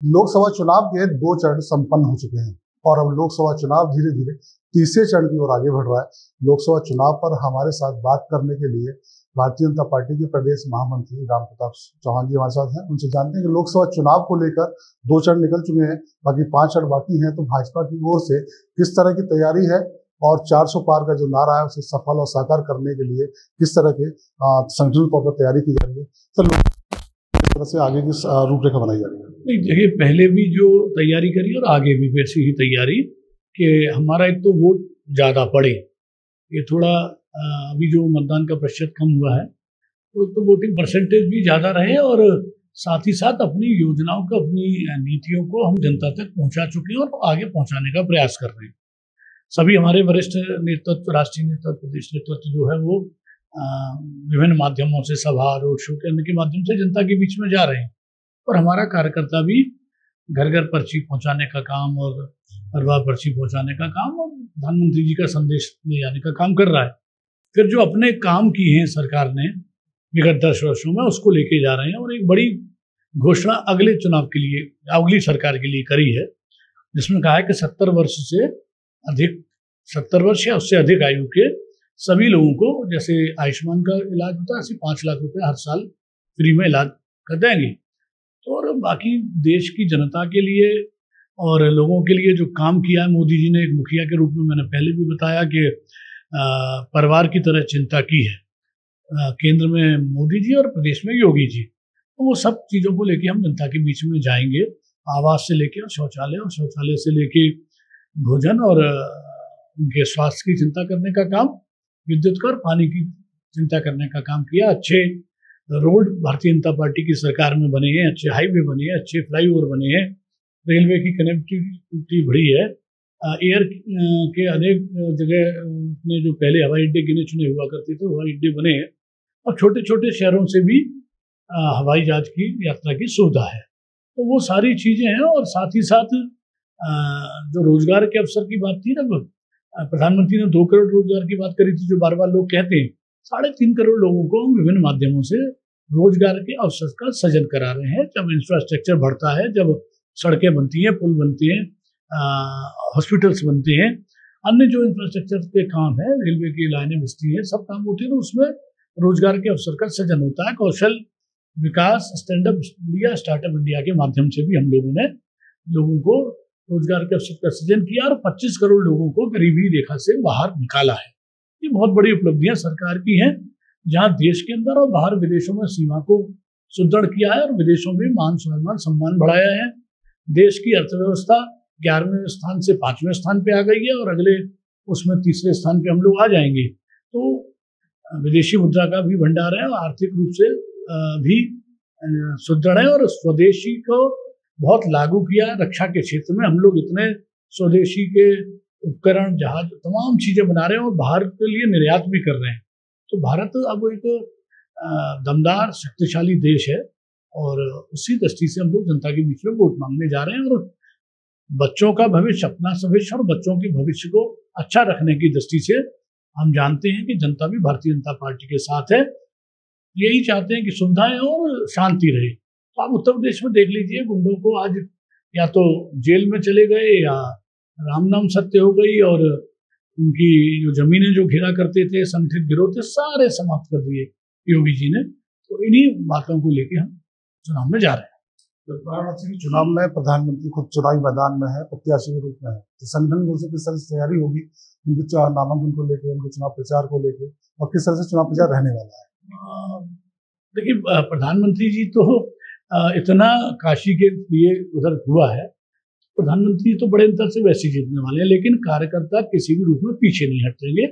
लोकसभा चुनाव के 2 चरण संपन्न हो चुके हैं और अब लोकसभा चुनाव धीरे धीरे तीसरे चरण की ओर आगे बढ़ रहा है। लोकसभा चुनाव पर हमारे साथ बात करने के लिए भारतीय जनता पार्टी के प्रदेश महामंत्री रामप्रताप चौहान जी हमारे साथ हैं। उनसे जानते हैं कि लोकसभा चुनाव को लेकर 2 चरण निकल चुके हैं, बाकी 5 चरण बाकी हैं, तो भाजपा की ओर से किस तरह की तैयारी है और 400 पार का जो नारा है उसे सफल और साकार करने के लिए किस तरह के संगठन तौर पर तैयारी की जा रही है, तो किस तरह से आगे की रूपरेखा बनाई जा रही है। नहीं, देखिए, पहले भी जो तैयारी करी और आगे भी वैसी ही तैयारी कि हमारा एक तो वोट ज़्यादा पड़े। ये थोड़ा अभी जो मतदान का प्रतिशत कम हुआ है तो वोटिंग परसेंटेज भी ज़्यादा रहे और साथ ही साथ अपनी योजनाओं को, अपनी नीतियों को हम जनता तक पहुंचा चुके हैं और आगे पहुंचाने का प्रयास कर रहे हैं। सभी हमारे वरिष्ठ नेतृत्व, राष्ट्रीय नेतृत्व, प्रदेश नेतृत्व जो है वो विभिन्न माध्यमों से, सभा, रोड शो के अन्य के माध्यम से जनता के बीच में जा रहे हैं और हमारा कार्यकर्ता भी घर घर पर्ची पहुंचाने का काम और परिवार पर्ची पहुंचाने का काम और प्रधानमंत्री जी का संदेश ले जाने का काम कर रहा है। फिर जो अपने काम किए हैं सरकार ने विगत 10 वर्षों में, उसको लेके जा रहे हैं और एक बड़ी घोषणा अगले चुनाव के लिए, अगली सरकार के लिए करी है, जिसमें कहा है कि 70 वर्ष से अधिक, 70 वर्ष या उससे अधिक आयु के सभी लोगों को, जैसे आयुष्मान का इलाज होता है, ऐसे 5 लाख रुपए हर साल फ्री में इलाज कर देंगे। तो और बाकी देश की जनता के लिए और लोगों के लिए जो काम किया है मोदी जी ने एक मुखिया के रूप में, मैंने पहले भी बताया कि परिवार की तरह चिंता की है केंद्र में मोदी जी और प्रदेश में योगी जी। तो वो सब चीज़ों को लेके हम जनता के बीच में जाएंगे, आवास से लेके और शौचालय से लेके भोजन और उनके स्वास्थ्य की चिंता करने का काम, विद्युत का और पानी की चिंता करने का काम किया। अच्छे रोड भारतीय जनता पार्टी की सरकार में बने हैं, अच्छे हाईवे बने हैं, अच्छे फ्लाईओवर बने हैं, रेलवे की कनेक्टिविटी बढ़ी है, एयर के अनेक जगह अपने जो पहले हवाई अड्डे गिने चुने हुआ करते थे हवाई अड्डे बने हैं और छोटे छोटे शहरों से भी हवाई जहाज की यात्रा की सुविधा है। तो वो सारी चीज़ें हैं और साथ ही साथ जो रोजगार के अवसर की बात थी ना, प्रधानमंत्री ने 2 करोड़ रोजगार की बात करी थी, जो बार बार लोग कहते हैं। 3.5 करोड़ लोगों को हम विभिन्न माध्यमों से रोजगार के अवसर का सृजन करा रहे हैं। जब इंफ्रास्ट्रक्चर बढ़ता है, जब सड़कें बनती हैं, पुल बनते हैं, हॉस्पिटल्स बनते हैं, अन्य जो इंफ्रास्ट्रक्चर के काम है, रेलवे की लाइनें बिजती हैं, सब काम होते हैं, तो उसमें रोजगार के अवसर का सृजन होता है। कौशल विकास, स्टैंडअप इंडिया, स्टार्टअप इंडिया के माध्यम से भी हम लोगों ने लोगों को रोजगार के अवसर का सृजन किया और 25 करोड़ लोगों को गरीबी रेखा से बाहर निकाला है। ये बहुत बड़ी उपलब्धियां सरकार की हैं, जहां देश के अंदर और बाहर विदेशों में सीमा को सुदृढ़ किया है और विदेशों में मान सम्मान सम्मान बढ़ाया है। देश की अर्थव्यवस्था 11वें स्थान से 5वें स्थान पे आ गई है और अगले उसमें 3रे स्थान पे हम लोग आ जाएंगे। तो विदेशी मुद्रा का भी भंडार है और आर्थिक रूप से भी सुदृढ़ है और स्वदेशी को बहुत लागू किया। रक्षा के क्षेत्र में हम लोग इतने स्वदेशी के उपकरण, जहाज, तमाम चीज़ें बना रहे हैं और बाहर के लिए निर्यात भी कर रहे हैं। तो भारत अब एक दमदार, शक्तिशाली देश है और उसी दृष्टि से हम लोग जनता के बीच में वोट मांगने जा रहे हैं और बच्चों का भविष्य, अपना भविष्य और बच्चों के भविष्य को अच्छा रखने की दृष्टि से हम जानते हैं कि जनता भी भारतीय जनता पार्टी के साथ है। यही चाहते हैं कि सुविधाएं और शांति रहे। तो आप उत्तर प्रदेश में देख लीजिए, गुंडों को आज या तो जेल में चले गए या राम नाम सत्य हो गई और उनकी जो जमीनें जो घेरा करते थे, संगठित गिरोह थे, सारे समाप्त कर दिए योगी जी ने। तो इन्हीं बातों को लेके हम चुनाव में जा रहे हैं। वाराणसी के चुनाव में प्रधानमंत्री खुद चुनावी मैदान में है, प्रत्याशी के रूप में है, तो संगठन की किस तरह से तैयारी होगी उनके नामांकन को लेकर, उनके चुनाव प्रचार को लेकर, और किस तरह से चुनाव प्रचार रहने वाला है? देखिए, प्रधानमंत्री जी तो इतना काशी के लिए उधर हुआ है, प्रधानमंत्री तो बड़े अंतर से वैसे जीतने वाले हैं, लेकिन कार्यकर्ता किसी भी रूप में पीछे नहीं हटेंगे।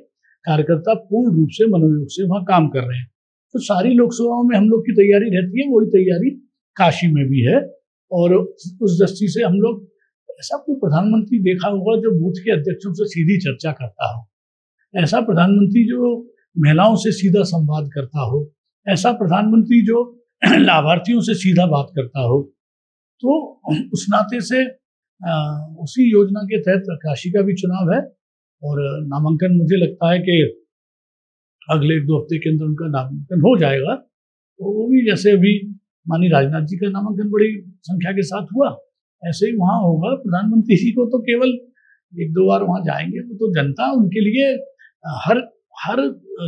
कार्यकर्ता पूर्ण रूप से मनोयोग से वहाँ काम कर रहे हैं। तो सारी लोकसभाओं में हम लोग की तैयारी रहती है, वही तैयारी काशी में भी है और उस दृष्टि से हम लोग, ऐसा कोई प्रधानमंत्री देखा होगा जो बूथ के अध्यक्षों से सीधी चर्चा करता हो, ऐसा प्रधानमंत्री जो महिलाओं से सीधा संवाद करता हो, ऐसा प्रधानमंत्री जो लाभार्थियों से सीधा बात करता हो। तो उस नाते से उसी योजना के तहत काशी का भी चुनाव है और नामांकन मुझे लगता है कि अगले 1-2 हफ्ते के अंदर उनका नामांकन हो जाएगा। तो वो भी जैसे अभी माननीय राजनाथ जी का नामांकन बड़ी संख्या के साथ हुआ, ऐसे ही वहाँ होगा। प्रधानमंत्री जी को तो केवल एक दो बार वहाँ जाएंगे, वो तो जनता उनके लिए हर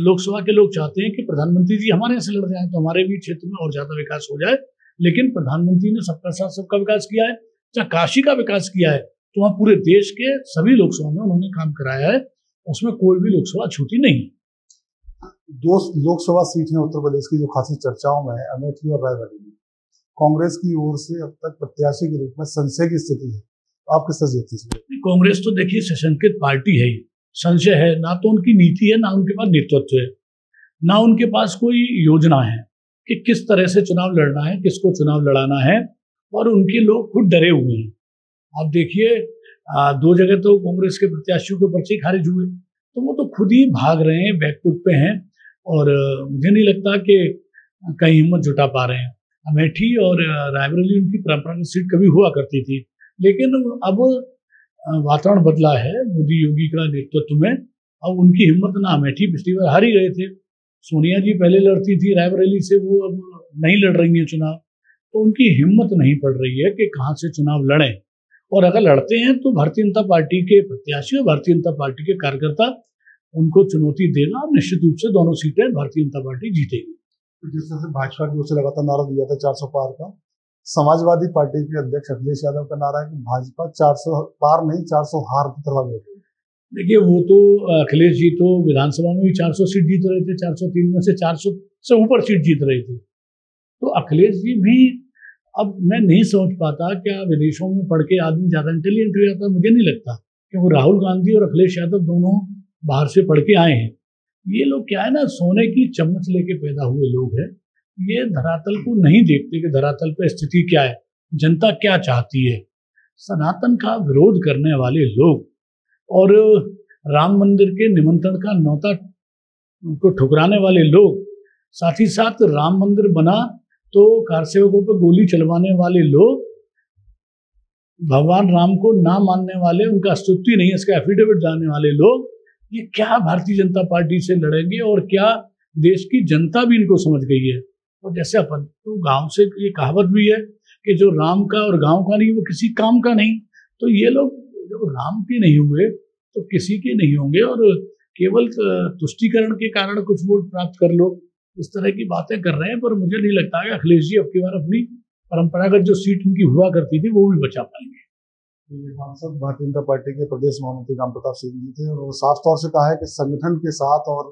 लोकसभा के लोग चाहते हैं कि प्रधानमंत्री जी हमारे यहाँ से लड़ जाएं तो हमारे भी क्षेत्र में और ज्यादा विकास हो जाए। लेकिन प्रधानमंत्री ने सबका साथ सबका विकास किया है, चाहे काशी का विकास किया है, तो वहाँ पूरे देश के सभी लोकसभा में उन्होंने काम कराया है, उसमें कोई भी लोकसभा छूटी नहीं। दो लोकसभा सीट है उत्तर प्रदेश की जो खासी चर्चाओं में है, अमेठी और रायबरेली में। कांग्रेस की ओर से अब तक प्रत्याशी के रूप में संशय की स्थिति है, आप किस तरह देखते हैं? कांग्रेस तो देखिए सशंकित पार्टी है, संशय है, ना तो उनकी नीति है, ना उनके पास नेतृत्व है, ना उनके पास कोई योजना है कि किस तरह से चुनाव लड़ना है, किसको चुनाव लड़ाना है, और उनके लोग खुद डरे हुए हैं। आप देखिए 2 जगह तो कांग्रेस के प्रत्याशियों के पर्चे खारिज हुए, तो वो तो खुद ही भाग रहे हैं, बैकफुट पे हैं, और मुझे नहीं लगता कि कहीं हिम्मत जुटा पा रहे हैं। अमेठी और रायबरेली उनकी परंपरागत सीट कभी हुआ करती थी, लेकिन अब वातावरण बदला है मोदी योगी का नेतृत्व में। अब उनकी हिम्मत ना, अमेठी पिछली बार हार ही गए थे, सोनिया जी पहले लड़ती थी रायबरेली से, वो अब नहीं लड़ रही हैं चुनाव, तो उनकी हिम्मत नहीं पड़ रही है कि कहाँ से चुनाव लड़ें। और अगर लड़ते हैं तो भारतीय जनता पार्टी के प्रत्याशी और भारतीय जनता पार्टी के कार्यकर्ता उनको चुनौती देगा, और निश्चित रूप से दोनों सीटें भारतीय जनता पार्टी जीतेगी। जिस तरह से भाजपा की ओर से लगातार नारा दिया था 400 पार का, समाजवादी पार्टी के अध्यक्ष अखिलेश यादव का नारा है कि भाजपा 400 पार नहीं 400 हार की तरफ बढ़ रही है। देखिए वो तो अखिलेश जी तो विधानसभा में भी 400 सीट जीत रहे थे, 403 में से 400 से ऊपर सीट जीत रहे थे, तो अखिलेश जी भी, अब मैं नहीं समझ पाता क्या विदेशों में पढ़ के आदमी ज्यादा इंटेलिजेंट हो जाता है, मुझे नहीं लगता, क्योंकि राहुल गांधी और अखिलेश यादव दोनों बाहर से पढ़ के आए हैं। ये लोग क्या है ना, सोने की चम्मच लेके पैदा हुए लोग हैं, ये धरातल को नहीं देखते कि धरातल पर स्थिति क्या है, जनता क्या चाहती है। सनातन का विरोध करने वाले लोग और राम मंदिर के निमंत्रण का न्योता को ठुकराने वाले लोग, साथ ही साथ राम मंदिर बना तो कारसेवकों पर गोली चलवाने वाले लोग, भगवान राम को ना मानने वाले, उनका अस्तित्व ही नहीं है इसका एफिडेविट डालने वाले लोग, ये क्या भारतीय जनता पार्टी से लड़ेंगे, और क्या देश की जनता भी इनको समझ गई है। और जैसे अपन तो गांव से ये कहावत भी है कि जो राम का और गांव का नहीं वो किसी काम का नहीं, तो ये लोग जब राम के नहीं हुए तो किसी के नहीं होंगे, और केवल तुष्टीकरण के कारण कुछ वोट प्राप्त कर लो, इस तरह की बातें कर रहे हैं। पर मुझे नहीं लगता है अखिलेश जी अब की बार अपनी परंपरागत जो सीट उनकी हुआ करती थी वो भी बचा पाएंगे। सांसद भारतीय जनता पार्टी के प्रदेश महामंत्री राम प्रताप सिंह जी थे, और वो साफ तौर से कहा है कि संगठन के साथ और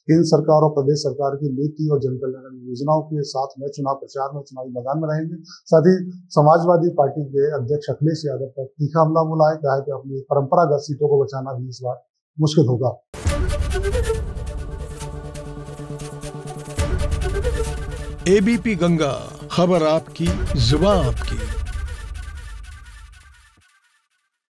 केंद्र सरकार और प्रदेश सरकार की नीति और जन कल्याण योजनाओं के साथ में चुनाव प्रचार में चुनावी मैदान में रहेंगे। साथ ही समाजवादी पार्टी के अध्यक्ष अखिलेश यादव पर तीखा हमला बोला है, कहा है कि अपनी परंपरागत सीटों को बचाना भी इस बार मुश्किल होगा। एबीपी गंगा, खबर आपकी, जुबान आपकी।